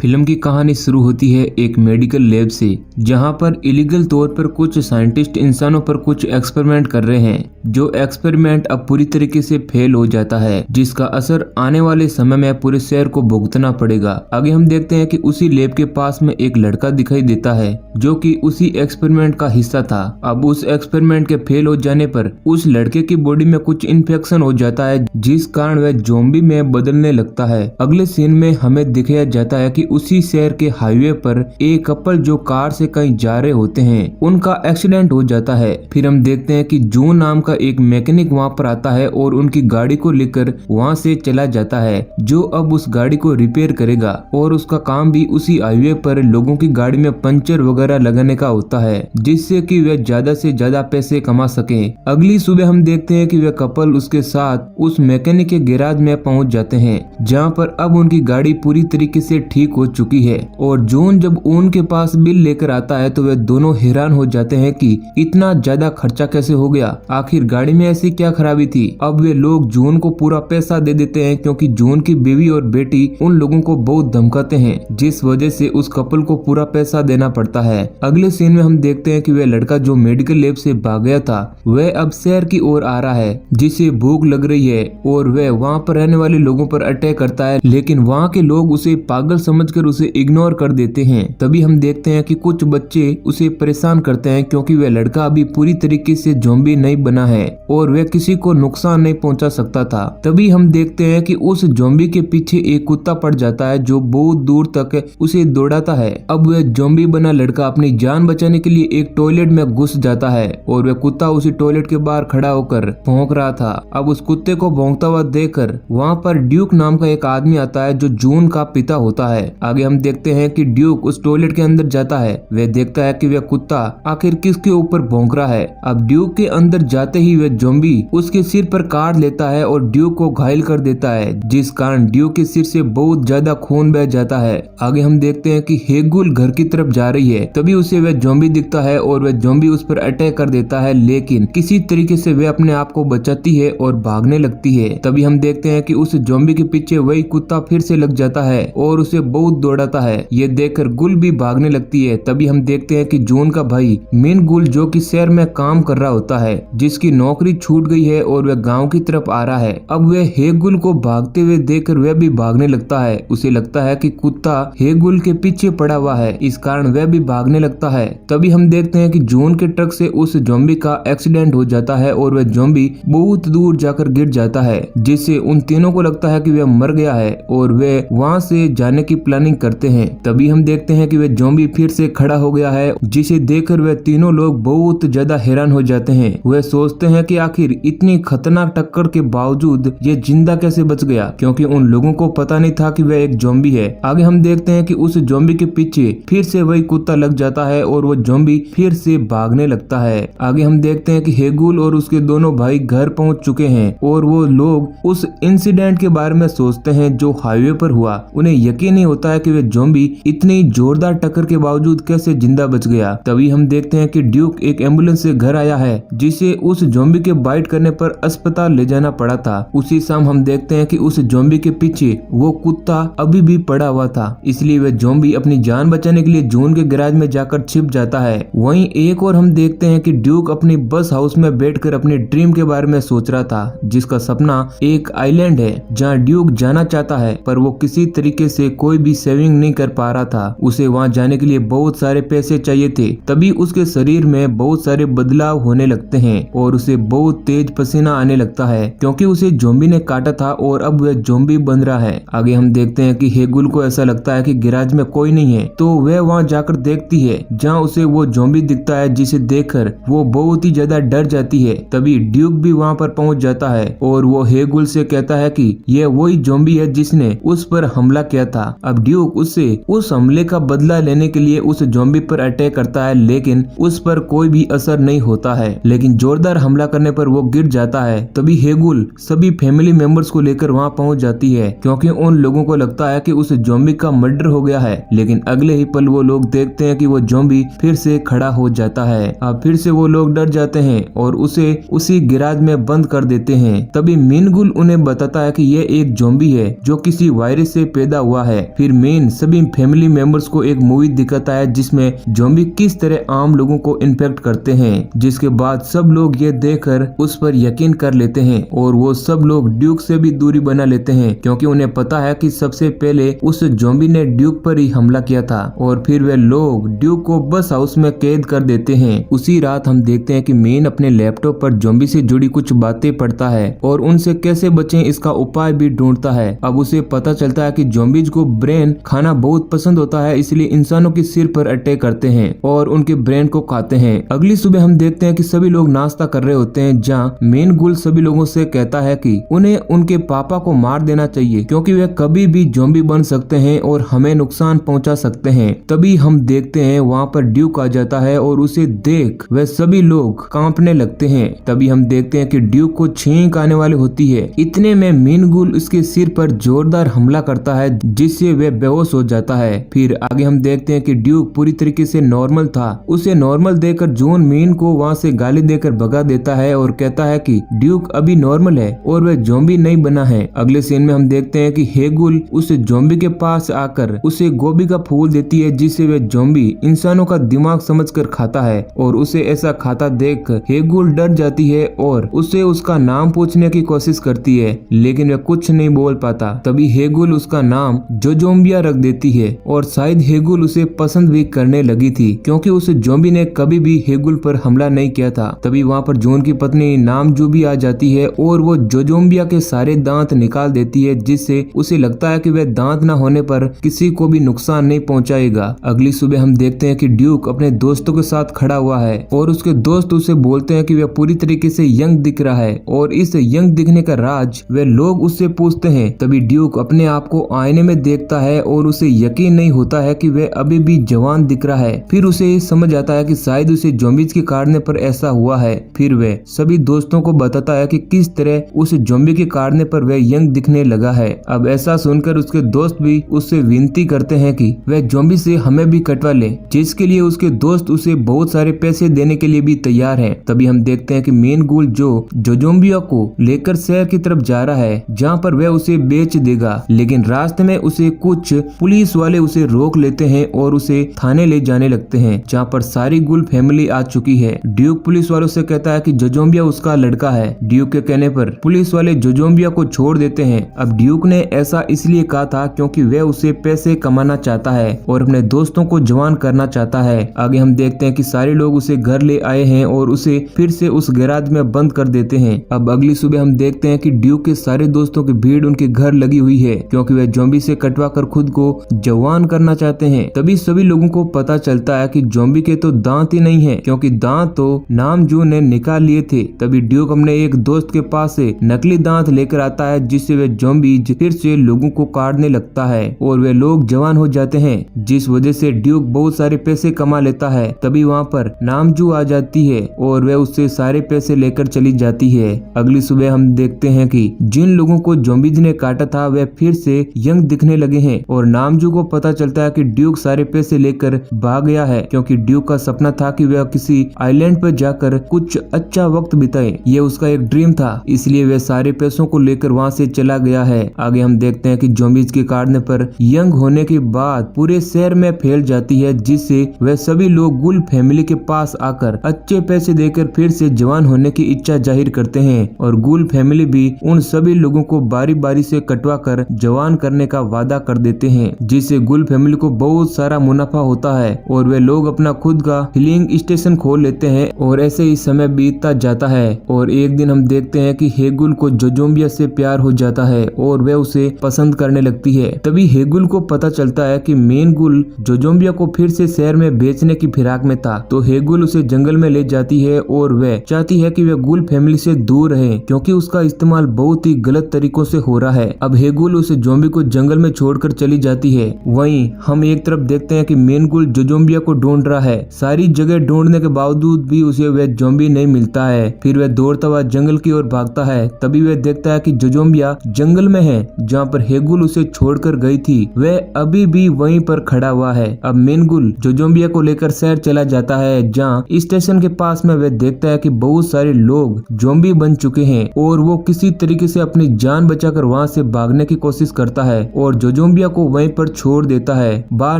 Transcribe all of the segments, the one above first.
Film की कहानी शुरू होती है एक मेडिकल लैब से, जहां पर इलीगल तौर पर कुछ साइंटिस्ट इंसानों पर कुछ एक्सपेरिमेंट कर रहे हैं। जो एक्सपेरिमेंट अब पूरी तरीके से फेल हो जाता है, जिसका असर आने वाले समय में पूरे शहर को भुगतना पड़ेगा। आगे हम देखते हैं कि उसी लैब के पास में एक लड़का दिखाई देता है जो कि उसी एक्सपेरिमेंट का हिस्सा था। अब उस एक्सपेरिमेंट के फेल हो जाने पर उस लड़के की बॉडी में कुछ इन्फेक्शन हो जाता है, जिस कारण वह ज़ॉम्बी में बदलने लगता है। अगले सीन में हमें दिखाया जाता है कि उसी शहर के हाईवे पर एक कपल जो कार से कहीं जा रहे होते हैं, उनका एक्सीडेंट हो जाता है। फिर हम देखते हैं कि जून नाम का एक मैकेनिक वहां पर आता है और उनकी गाड़ी को लेकर वहां से चला जाता है, जो अब उस गाड़ी को रिपेयर करेगा और उसका काम भी उसी हाईवे पर लोगों की गाड़ी में पंचर वगैरह लगाने का होता है, जिससे कि वे ज्यादा से ज्यादा पैसे कमा सके। अगली सुबह हम देखते हैं कि वे कपल उसके साथ उस मैकेनिक के गैराज में पहुंच जाते हैं, जहां पर अब उनकी गाड़ी पूरी तरीके से ठीक हो चुकी है। और जून जब उनके पास बिल लेकर आता है तो वे दोनों हैरान हो जाते हैं कि इतना ज्यादा खर्चा कैसे हो गया, आखिर गाड़ी में ऐसी क्या खराबी थी। अब वे लोग जून को पूरा पैसा दे देते हैं, क्योंकि जून की बीवी और बेटी उन लोगों को बहुत धमकाते हैं, जिस वजह से उस कपल को पूरा पैसा देना पड़ता है। अगले सीन में हम देखते हैं कि वह लड़का जो मेडिकल लैब से भाग गया था, वह अब शहर की ओर आ रहा है, जिसे भूख लग रही है और वह वहाँ पर रहने वाले लोगों पर अटैक करता है। लेकिन वहाँ के लोग उसे पागल समझकर उसे इग्नोर कर देते हैं। तभी हम देखते हैं कि कुछ बच्चे उसे परेशान करते हैं, क्योंकि वह लड़का अभी पूरी तरीके से ज़ॉम्बी नहीं बना है और वह किसी को नुकसान नहीं पहुंचा सकता था। तभी हम देखते हैं कि उस ज़ॉम्बी के पीछे एक कुत्ता पड़ जाता है, जो बहुत दूर तक उसे दौड़ाता है। अब वह ज़ॉम्बी बना लड़का अपनी जान बचाने के लिए एक टॉयलेट में घुस जाता है और वह कुत्ता उसी टॉयलेट के बाहर खड़ा होकर भौंक रहा था। अब उस कुत्ते को भौंकता हुआ देखकर वहाँ पर ड्यूक नाम का एक आदमी आता है, जो जून का पिता होता है। आगे हम देखते हैं कि ड्यूक उस टॉयलेट के अंदर जाता है। वह देखता है कि वह कुत्ता आखिर किसके ऊपर भौंक रहा है। अब ड्यूक के अंदर जाते ही वह ज़ॉम्बी उसके सिर पर काट लेता है और ड्यूक को घायल कर देता है, जिस कारण ड्यूक के सिर से बहुत ज्यादा खून बह जाता है। आगे हम देखते हैं कि हेगुल घर की तरफ जा रही है। तभी उसे वह ज़ॉम्बी दिखता है और वह ज़ॉम्बी उस पर अटैक कर देता है, लेकिन किसी तरीके से वह अपने आप को बचाती है और भागने लगती है। तभी हम देखते हैं कि उस ज़ॉम्बी के पीछे वही कुत्ता फिर से लग जाता है और उसे बहुत दौड़ाता है। ये देखकर गुल भी भागने लगती है। तभी हम देखते हैं कि जून का भाई मिन गुल, जो कि शहर में काम कर रहा होता है, जिसकी नौकरी छूट गई है और वह गांव की तरफ आ रहा है। अब वह हेगुल को भागते हुए देखकर वह भी भागने लगता है। उसे लगता है कि कुत्ता हेगुल के पीछे पड़ा हुआ है, इस कारण वह भी भागने लगता है। तभी हम देखते हैं कि जून के ट्रक से उस ज़ॉम्बी का एक्सीडेंट हो जाता है और वह ज़ॉम्बी बहुत दूर जाकर गिर जाता है, जिससे उन तीनों को लगता है कि वह मर गया है और वे वहां से जाने की प्लानिंग करते हैं। तभी हम देखते हैं कि वह ज़ॉम्बी फिर से खड़ा हो गया है, जिसे देखकर वह तीनों लोग बहुत ज्यादा हैरान हो जाते हैं। वह सोचते हैं कि आखिर इतनी खतरनाक टक्कर के बावजूद ये जिंदा कैसे बच गया, क्योंकि उन लोगों को पता नहीं था कि वह एक ज़ॉम्बी है। आगे हम देखते हैं कि उस ज़ॉम्बी के पीछे फिर से वही कुत्ता लग जाता है और वो ज़ॉम्बी फिर से भागने लगता है। आगे हम देखते हैं कि हेगुल और उसके दोनों भाई घर पहुंच चुके हैं और वो लोग उस इंसिडेंट के बारे में सोचते हैं जो हाईवे पर हुआ। उन्हें यकीन नहीं होता है कि वह ज़ॉम्बी इतनी जोरदार टक्कर के बावजूद कैसे जिंदा बच गया। तभी हम देखते हैं कि ड्यूक एक एम्बुलेंस से घर आया है, जिसे उस ज़ॉम्बी के बाइट करने पर अस्पताल ले जाना पड़ा था। उसी शाम हम देखते हैं कि उस ज़ॉम्बी के पीछे वो कुत्ता अभी भी पड़ा हुआ था, इसलिए वह ज़ॉम्बी अपनी जान बचाने के लिए जून के गैराज में जाकर छिप जाता है। वहीं एक और हम देखते हैं कि ड्यूक अपनी बस हाउस में बैठकर अपने ड्रीम के बारे में सोच रहा था, जिसका सपना एक आइलैंड है जहाँ ड्यूक जाना चाहता है, पर वो किसी तरीके से कोई भी सेविंग नहीं कर पा रहा था। उसे वहाँ जाने के लिए बहुत सारे पैसे चाहिए थे। तभी उसके शरीर में बहुत सारे बदलाव होने लगते हैं और उसे बहुत तेज पसीना आने लगता है, क्योंकि उसे ज़ॉम्बी ने काटा था और अब वह ज़ॉम्बी बन रहा है। आगे हम देखते हैं कि हेगुल को ऐसा लगता है कि गैराज में कोई नहीं है, तो वह वहां जाकर देखती है, जहां उसे वो ज़ॉम्बी दिखता है, जिसे देखकर वो बहुत ही ज्यादा डर जाती है। तभी ड्यूक भी वहां पर पहुंच जाता है और वो हेगुल से कहता है कि यह वही ज़ॉम्बी है जिसने उस पर हमला किया था। अब ड्यूक उससे उस हमले का बदला लेने के लिए उस ज़ॉम्बी पर अटैक करता है, लेकिन उस पर कोई भी असर नहीं होता है। लेकिन जोरदार हमला करने पर वो गिर जाता है। तभी हेगुल सभी फैमिली मेंबर्स को लेकर वहां पहुंच जाती है, क्योंकि उन लोगों को लगता है कि उस ज़ॉम्बी का मर्डर हो गया है। लेकिन अगले ही पल वो लोग देखते हैं कि वो ज़ॉम्बी फिर से खड़ा हो जाता है। अब फिर से वो लोग डर जाते हैं और उसे उसी गैराज में बंद कर देते हैं। तभी मिनगुल उन्हें बताता है कि यह एक ज़ॉम्बी है जो किसी वायरस से पैदा हुआ है। फिर मेन सभी फैमिली मेंबर्स को एक मूवी दिखाता है जिसमें ज़ॉम्बी किस तरह आम लोगों को इन्फेक्ट करते हैं, जिसके बाद सब लोग ये देखकर उस पर यकीन कर लेते हैं और वो सब लोग ड्यूक से भी दूरी बना लेते हैं क्योंकि उन्हें पता है कि सबसे पहले उस ज़ॉम्बी ने ड्यूक पर ही हमला किया था। और फिर वे लोग ड्यूक को बस हाउस में कैद कर देते हैं। उसी रात हम देखते हैं कि मेन अपने लैपटॉप पर ज़ॉम्बी से जुड़ी कुछ बातें पढ़ता है और उनसे कैसे बचें इसका उपाय भी ढूंढता है। अब उसे पता चलता है कि ज़ॉम्बीज को ब्रेन खाना बहुत पसंद होता है, इसलिए इंसानों के सिर पर अटैक करते हैं और उनके ब्रेन को खाते हैं। अगली सुबह हम देखते हैं कि सभी लोग नाश्ता कर रहे होते हैं जहाँ मेन गुल सभी लोगों से कहता है कि उन्हें उनके पापा को मार देना चाहिए क्योंकि वे कभी भी ज़ॉम्बी बन सकते हैं और हमें नुकसान पहुंचा सकते हैं। तभी हम देखते हैं वहाँ पर ड्यूक आ जाता है और उसे देख वे सभी लोग कांपने लगते हैं। तभी हम देखते हैं कि ड्यूक को छींक आने वाली होती है। इतने में मेन गुल उसके सिर पर जोरदार हमला करता है जिससे वे बेहोश हो जाता है। फिर आगे हम देखते हैं कि ड्यूक पूरी तरीके से नॉर्मल था। उसे नॉर्मल देखकर जॉन मेन को वहाँ से गाली देकर भगा देता है और कहता है कि ड्यूक अभी नॉर्मल है और वह ज़ॉम्बी नहीं बना है। अगले सीन में हम देखते हैं कि हेगुल उस ज़ॉम्बी के पास आकर उसे गोभी का फूल देती है जिससे वह ज़ॉम्बी इंसानों का दिमाग समझकर खाता है और उसे ऐसा खाता देख हेगुल डर जाती है और उसे उसका नाम पूछने की कोशिश करती है लेकिन वह कुछ नहीं बोल पाता। तभी हेगुल उसका नाम जोजोम्बिया रख देती है और शायद हेगुल उसे पसंद भी करने लगी थी क्योंकि उस ज़ॉम्बी ने कभी भी हेगुल पर हमला नहीं किया था। तभी वहाँ पर जॉन की पत्नी नामजू भी आ जाती है और वो जोजोम्बिया के सारे दांत निकाल देती है जिससे उसे लगता है कि वह दांत न होने पर किसी को भी नुकसान नहीं पहुंचाएगा। अगली सुबह हम देखते हैं कि ड्यूक अपने दोस्तों के साथ खड़ा हुआ है और उसके दोस्त उसे बोलते हैं कि वह पूरी तरीके से यंग दिख रहा है और इस यंग दिखने का राज वे लोग उससे पूछते हैं। तभी ड्यूक अपने आप को आईने में देखता है और उसे यकीन नहीं होता है कि वह अभी भी जवान दिख रहा है। फिर उसे समझ आता है कि शायद उसे ज़ॉम्बीज के काटने पर ऐसा हुआ है। फिर वह सभी दोस्तों को बताता है कि किस तरह उस ज़ॉम्बी के काटने पर वह यंग दिखने लगा है। अब ऐसा सुनकर उसके दोस्त भी उससे विनती करते हैं कि वह ज़ॉम्बी से हमें भी कटवा ले, जिसके लिए उसके दोस्त उसे बहुत सारे पैसे देने के लिए भी तैयार हैं। तभी हम देखते हैं कि मेन गुल जो जोजोम्बिया को लेकर शहर की तरफ जा रहा है जहाँ पर वह उसे बेच देगा, लेकिन रास्ते में उसे कुछ पुलिस वाले उसे रोक लेते हैं और उसे थाने ले जाने लगते हैं जहाँ पर सारी गुल फैमिली आ चुकी है। ड्यूक पुलिस वालों से कहता है कि जोजोम्बिया उसका लड़का है। ड्यूक के कहने पर पुलिस वाले जोजोम्बिया को छोड़ देते हैं। अब ड्यूक ने ऐसा इसलिए कहा था क्योंकि वह उसे पैसे कमाना चाहता है और अपने दोस्तों को जवान करना चाहता है। आगे हम देखते हैं कि सारे लोग उसे घर ले आए हैं और उसे फिर से उस गैराज में बंद कर देते हैं। अब अगली सुबह हम देखते हैं कि ड्यूक के सारे दोस्तों की भीड़ उनके घर लगी हुई है क्योंकि वह ज़ॉम्बी से कटवा कर खुद को जवान करना चाहते हैं। तभी सभी लोगों को पता चलता है कि ज़ॉम्बी के तो दांत ही नहीं है क्योंकि दांत तो नामजू ने निकाल लिए थे। तभी ड्यूक अपने एक दोस्त के पास से नकली दांत लेकर आता है जिससे वह ज़ॉम्बी फिर से लोगों को काटने लगता है और वे लोग जवान हो जाते हैं, जिस वजह से ड्यूक बहुत सारे पैसे कमा लेता है। तभी वहाँ पर नामजू आ जाती है और वह उससे सारे पैसे लेकर चली जाती है। अगली सुबह हम देखते हैं कि जिन लोगों को ज़ॉम्बीज ने काटा था वे फिर से यंग दिखने लगे हैं और नामजू को पता चलता है कि ड्यूक सारे पैसे लेकर भाग गया है क्योंकि ड्यूक का सपना था कि वह किसी आइलैंड पर जाकर कुछ अच्छा वक्त बिताए। ये उसका एक ड्रीम था, इसलिए वह सारे पैसों को लेकर वहाँ से चला गया है। आगे हम देखते हैं कि ज़ॉम्बीज के काटने पर यंग होने के बाद पूरे शहर में फैल जाती है जिससे वह सभी लोग गुल फैमिली के पास आकर अच्छे पैसे देकर फिर से जवान होने की इच्छा जाहिर करते हैं और गुल फैमिली भी उन सभी लोगों को बारी बारी से कटवा कर जवान करने का वादा कर देते हैं, जिससे गुल फैमिली को बहुत सारा मुनाफा होता है और वे लोग अपना खुद का हीलिंग स्टेशन खोल लेते हैं और ऐसे ही समय बीतता जाता है। और एक दिन हम देखते हैं कि हेगुल को जोजोम्बिया से प्यार हो जाता है और वह उसे पसंद करने लगती है। तभी हेगुल को पता चलता है कि मेन गुल जोजोम्बिया को फिर से शहर में बेचने की फिराक में था, तो हेगुल उसे जंगल में ले जाती है और वह चाहती है कि वह गुल फैमिली से दूर रहे क्योंकि उसका इस्तेमाल बहुत ही गलत तरीकों से हो रहा है। अब हेगुल उस ज़ॉम्बी को जंगल में छोड़कर चली जाती है। वहीं हम एक तरफ देखते हैं कि मेन गुल जोजोम्बिया को ढूंढ रहा है। सारी जगह ढूंढने के बावजूद भी उसे वह ज़ॉम्बी नहीं मिलता है। फिर वह दौड़ता हुआ जंगल की ओर भागता है। तभी वह देखता है कि जोजोम्बिया जंगल में है जहाँ पर हेगुल उसे छोड़कर गई थी। वह अभी भी वहीं पर खड़ा हुआ है। अब मेन गुल जोजोम्बिया को लेकर शहर चला जाता है जहाँ स्टेशन के पास में वह देखता है कि बहुत सारे लोग ज़ॉम्बी बन चुके हैं और वो किसी तरीके से अपनी जान बचाकर वहाँ से भागने की कोशिश करता है और जोजोम्बिया जोजोम्बिया को वहीं पर छोड़ देता है। बाहर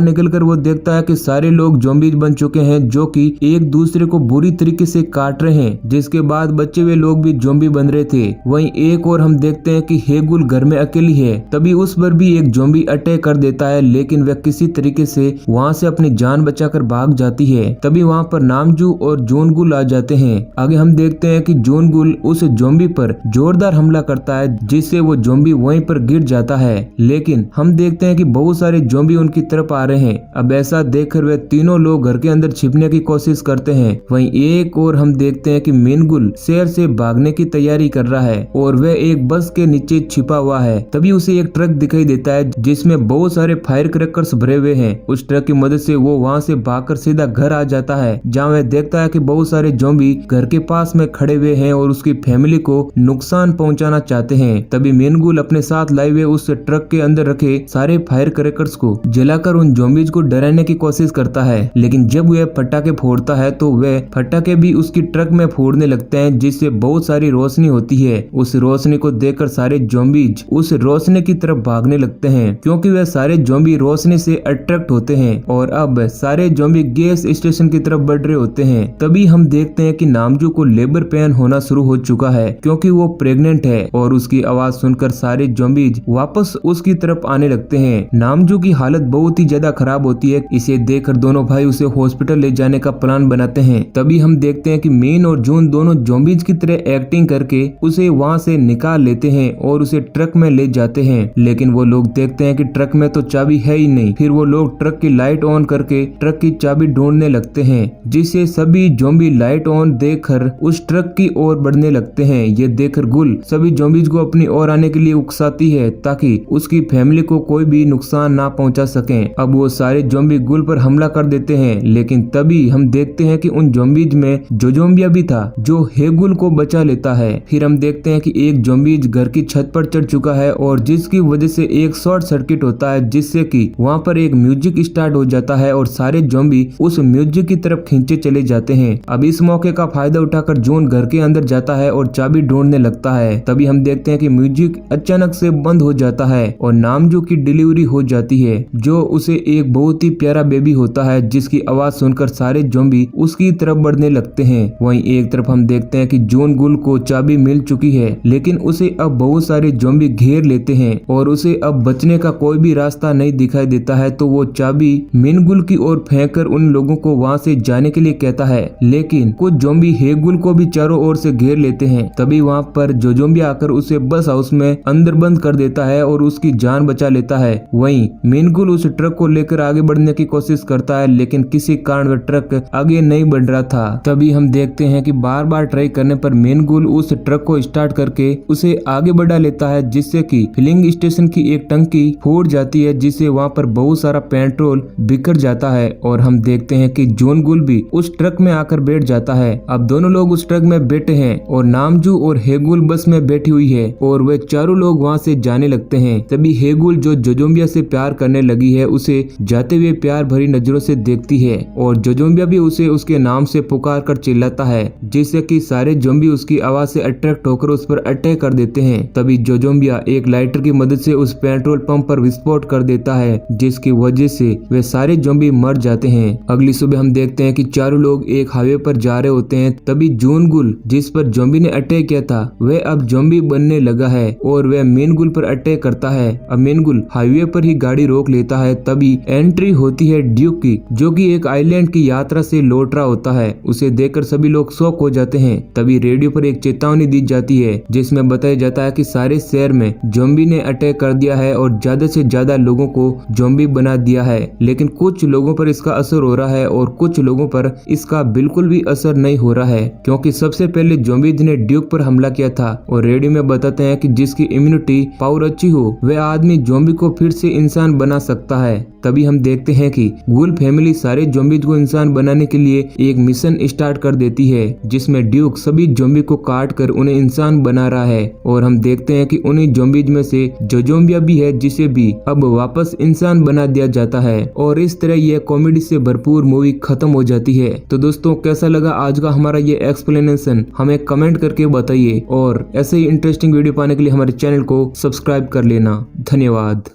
निकलकर वो देखता है कि सारे लोग जोम्बीज बन चुके हैं जो कि एक दूसरे को बुरी तरीके से काट रहे हैं, जिसके बाद बचे हुए लोग भी जोम्बी बन रहे थे। वहीं एक और हम देखते हैं कि हेगुल घर में अकेली है। तभी उस पर भी एक जोम्बी अटैक कर देता है, लेकिन वह किसी तरीके से वहां से अपनी जान बचाकर भाग जाती है। तभी वहां पर नामजू और जोनगुल आ जाते हैं। आगे हम देखते हैं कि जोनगुल उस जोम्बी पर जोरदार हमला करता है, जिससे वो जोम्बी वहीं पर गिर जाता है। लेकिन हम देखते हैं कि बहुत सारे जोम्बी उनकी तरफ आ रहे हैं। अब ऐसा देखकर वे तीनों लोग घर के अंदर छिपने की कोशिश करते हैं। वहीं एक और हम देखते हैं कि मिनगुल शहर से भागने की तैयारी कर रहा है और वह एक बस के नीचे छिपा हुआ है। तभी उसे एक ट्रक दिखाई देता है जिसमें बहुत सारे फायर क्रैकर्स भरे हुए हैं। उस ट्रक की मदद से वो वहां से भागकर सीधा घर आ जाता है, जहां वह देखता है कि बहुत सारे जोम्बी घर के पास में खड़े हुए हैं और उसकी फैमिली को नुकसान पहुंचाना चाहते हैं। तभी मिनगुल अपने साथ लाए हुए उस ट्रक के अंदर रखे सारे फायर क्रैकर्स को जलाकर उन जोम्बीज को डराने की कोशिश करता है। लेकिन जब वह पटाखे फोड़ता है तो वह पटाखे भी उसकी ट्रक में फोड़ने लगते हैं, जिससे बहुत सारी रोशनी होती है। उस रोशनी को देखकर सारे जोम्बीज उस रोशनी की तरफ भागने लगते हैं, क्योंकि वह सारे जोम्बी रोशनी से अट्रैक्ट होते हैं और अब सारे जोम्बी गैस स्टेशन की तरफ बढ़ रहे होते हैं। तभी हम देखते हैं कि नामजू को लेबर पेन होना शुरू हो चुका है, क्योंकि वो प्रेग्नेंट है और उसकी आवाज सुनकर सारे जोम्बीज वापस उसकी तरफ आने लगते हैं। नामजू की हालत बहुत ही ज्यादा खराब होती है। इसे देखकर दोनों भाई उसे हॉस्पिटल ले जाने का प्लान बनाते हैं। तभी हम देखते हैं कि मीन और जून दोनों जोम्बीज की तरह एक्टिंग करके उसे वहां से निकाल लेते हैं और उसे ट्रक में ले जाते हैं। लेकिन वो लोग देखते हैं कि ट्रक में तो चाबी है ही नहीं। फिर वो लोग ट्रक की लाइट ऑन करके ट्रक की चाबी ढूंढने लगते हैं, जिससे सभी जोम्बी लाइट ऑन देखकर उस ट्रक की ओर बढ़ने लगते हैं। ये देखकर गुल सभी जोम्बीज को अपनी ओर आने के लिए उकसाती है, ताकि उसकी फैमिली को कोई भी नुकसान ना पहुंचा सके। अब वो सारे जोम्बी गुल पर हमला कर देते हैं, लेकिन तभी हम देखते हैं कि उन जोम्बीज में जोजोम्बिया भी था, जो हेगुल को बचा लेता है। फिर हम देखते हैं कि एक जोम्बीज घर की छत पर चढ़ चुका है और जिसकी वजह से एक शॉर्ट सर्किट होता है, जिससे कि वहां पर एक म्यूजिक स्टार्ट हो जाता है और सारे जोम्बी उस म्यूजिक की तरफ खींचे चले जाते हैं। अब इस मौके का फायदा उठाकर जॉन घर के अंदर जाता है और चाबी ढूंढने लगता है। तभी हम देखते हैं कि म्यूजिक अचानक से बंद हो जाता है और नामजू की डिलीवरी हो जाती है, जो उसे एक बहुत ही प्यारा बेबी होता है, जिसकी आवाज सुनकर सारे जोम्बी उसकी तरफ बढ़ने लगते हैं। वहीं एक तरफ हम देखते हैं कि जॉन गुल को चाबी मिल चुकी है, लेकिन उसे अब बहुत सारे जोम्बी घेर लेते हैं और उसे अब बचने का कोई भी रास्ता नहीं दिखाई देता है। तो वो चाबी मिनगुल की ओर फेंककर उन लोगों को वहां से जाने के लिए कहता है, लेकिन कुछ जोम्बी हेगुल को भी चारों ओर से घेर लेते हैं। तभी वहां पर जोजोम्बी आकर उसे बस हाउस में अंदर बंद कर देता है और उसकी जान बचा लेता है। वहीं मिनगुल उस ट्रक को लेकर आगे बढ़ने की कोशिश करता है, लेकिन किसी कारण वह ट्रक आगे नहीं बढ़ रहा था। तभी हम देखते हैं कि बार बार ट्राई करने पर मिनगुल उस ट्रक को स्टार्ट करके उसे आगे बढ़ा लेता है, जिससे कि फिलिंग स्टेशन की एक टंकी फूट जाती है, जिससे वहां पर बहुत सारा पेट्रोल बिखर जाता है। और हम देखते हैं कि जॉन गुल भी उस ट्रक में आकर बैठ जाता है। अब दोनों लोग उस ट्रक में बैठे हैं और नामजू और हेगुल बस में बैठी हुई है और वे चारों लोग वहां से जाने लगते हैं। तभी हेगुल, जो जोजोम्बिया से प्यार करने लगी है, उसे जाते हुए प्यार भरी नजरों से देखती है और जोजोम्बिया भी उसे उसके नाम से पुकार कर चिल्लाता है, जिससे कि सारे जोम्बी उसकी आवाज से अट्रैक्ट होकर उस पर अटैक कर देते हैं। तभी जोजोम्बिया एक लाइटर की मदद से उस पेट्रोल पंप पर विस्फोट कर देता है, जिसकी वजह से वे सारे जोम्बी मर जाते हैं। अगली सुबह हम देखते हैं कि चारों लोग एक हाईवे पर जा रहे होते हैं। तभी जॉन गुल, जिस पर जोम्बी ने अटैक किया था, वह अब जोम्बी बनने लगा है और वह मिनगुल पर अटैक करता है। अब मिनगुल हाईवे पर ही गाड़ी रोक लेता है। तभी एंट्री होती है ड्यूक की, जो कि एक आइलैंड की यात्रा से लौट रहा होता है। उसे देखकर सभी लोग शॉक हो जाते हैं। तभी रेडियो पर एक चेतावनी दी जाती है, जिसमें बताया जाता है कि सारे शहर में जोम्बी ने अटैक कर दिया है और ज्यादा से ज्यादा लोगों को जोम्बी बना दिया है। लेकिन कुछ लोगों पर इसका असर हो रहा है और कुछ लोगों पर इसका बिल्कुल भी असर नहीं हो रहा है, क्योंकि सबसे पहले जोम्बीज ने ड्यूक पर हमला किया था और रेडियो में बताते हैं कि जिसकी इम्यूनिटी पावर अच्छी हो, वह आदमी जोम्बी को फिर से इंसान बना सकता है। तभी हम देखते हैं कि गुल फैमिली सारे जोम्बीज को इंसान बनाने के लिए एक मिशन स्टार्ट कर देती है, जिसमें ड्यूक सभी जोम्बी को काट कर उन्हें इंसान बना रहा है। और हम देखते हैं कि उन्हीं जोम्बीज में से जोजोम्बिया भी है, जिसे भी अब वापस इंसान बना दिया जाता है। और इस तरह यह कॉमेडी से भरपूर मूवी खत्म हो जाती है। तो दोस्तों, कैसा लगा आज का हमारा ये एक्सप्लेनेशन, हमें कमेंट करके बताइए और ऐसे ही इंटरेस्टिंग वीडियो पाने के लिए हमारे चैनल को सब्सक्राइब कर लेना। धन्यवाद।